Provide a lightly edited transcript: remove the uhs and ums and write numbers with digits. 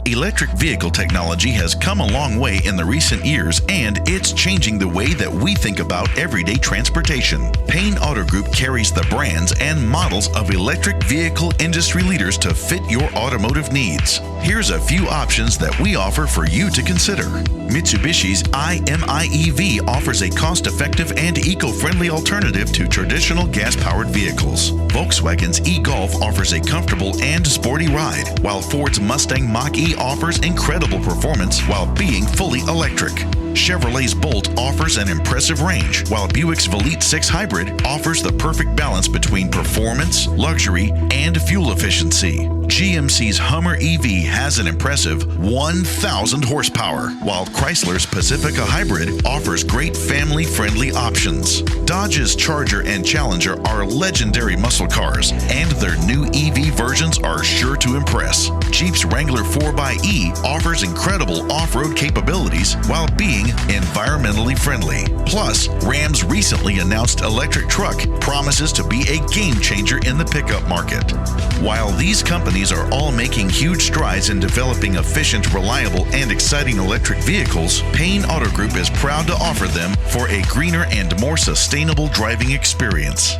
Electric vehicle technology has come a long way in the recent years, and it's changing the way that we think about everyday transportation. Payne Auto Group carries the brands and models of electric vehicle industry leaders to fit your automotive needs. Here's a few options that we offer for you to consider. Mitsubishi's i-MiEV offers a cost-effective and eco-friendly alternative to traditional gas-powered vehicles. Volkswagen's e-Golf offers a comfortable and sporty ride, while Ford's Mustang Mach-E offers incredible performance while being fully electric. Chevrolet's Bolt offers an impressive range, while Buick's Valet 6 Hybrid offers the perfect balance between performance, luxury, and fuel efficiency. GMC's Hummer EV has an impressive 1,000 horsepower, while Chrysler's Pacifica Hybrid offers great family-friendly options. Dodge's Charger and Challenger are legendary muscle cars, and their new EV versions are sure to impress. Jeep's Wrangler 4xe offers incredible off-road capabilities while being environmentally friendly. Plus, Ram's recently announced electric truck promises to be a game changer in the pickup market. While these companies are all making huge strides in developing efficient, reliable, and exciting electric vehicles, Payne Auto Group is proud to offer them for a greener and more sustainable driving experience.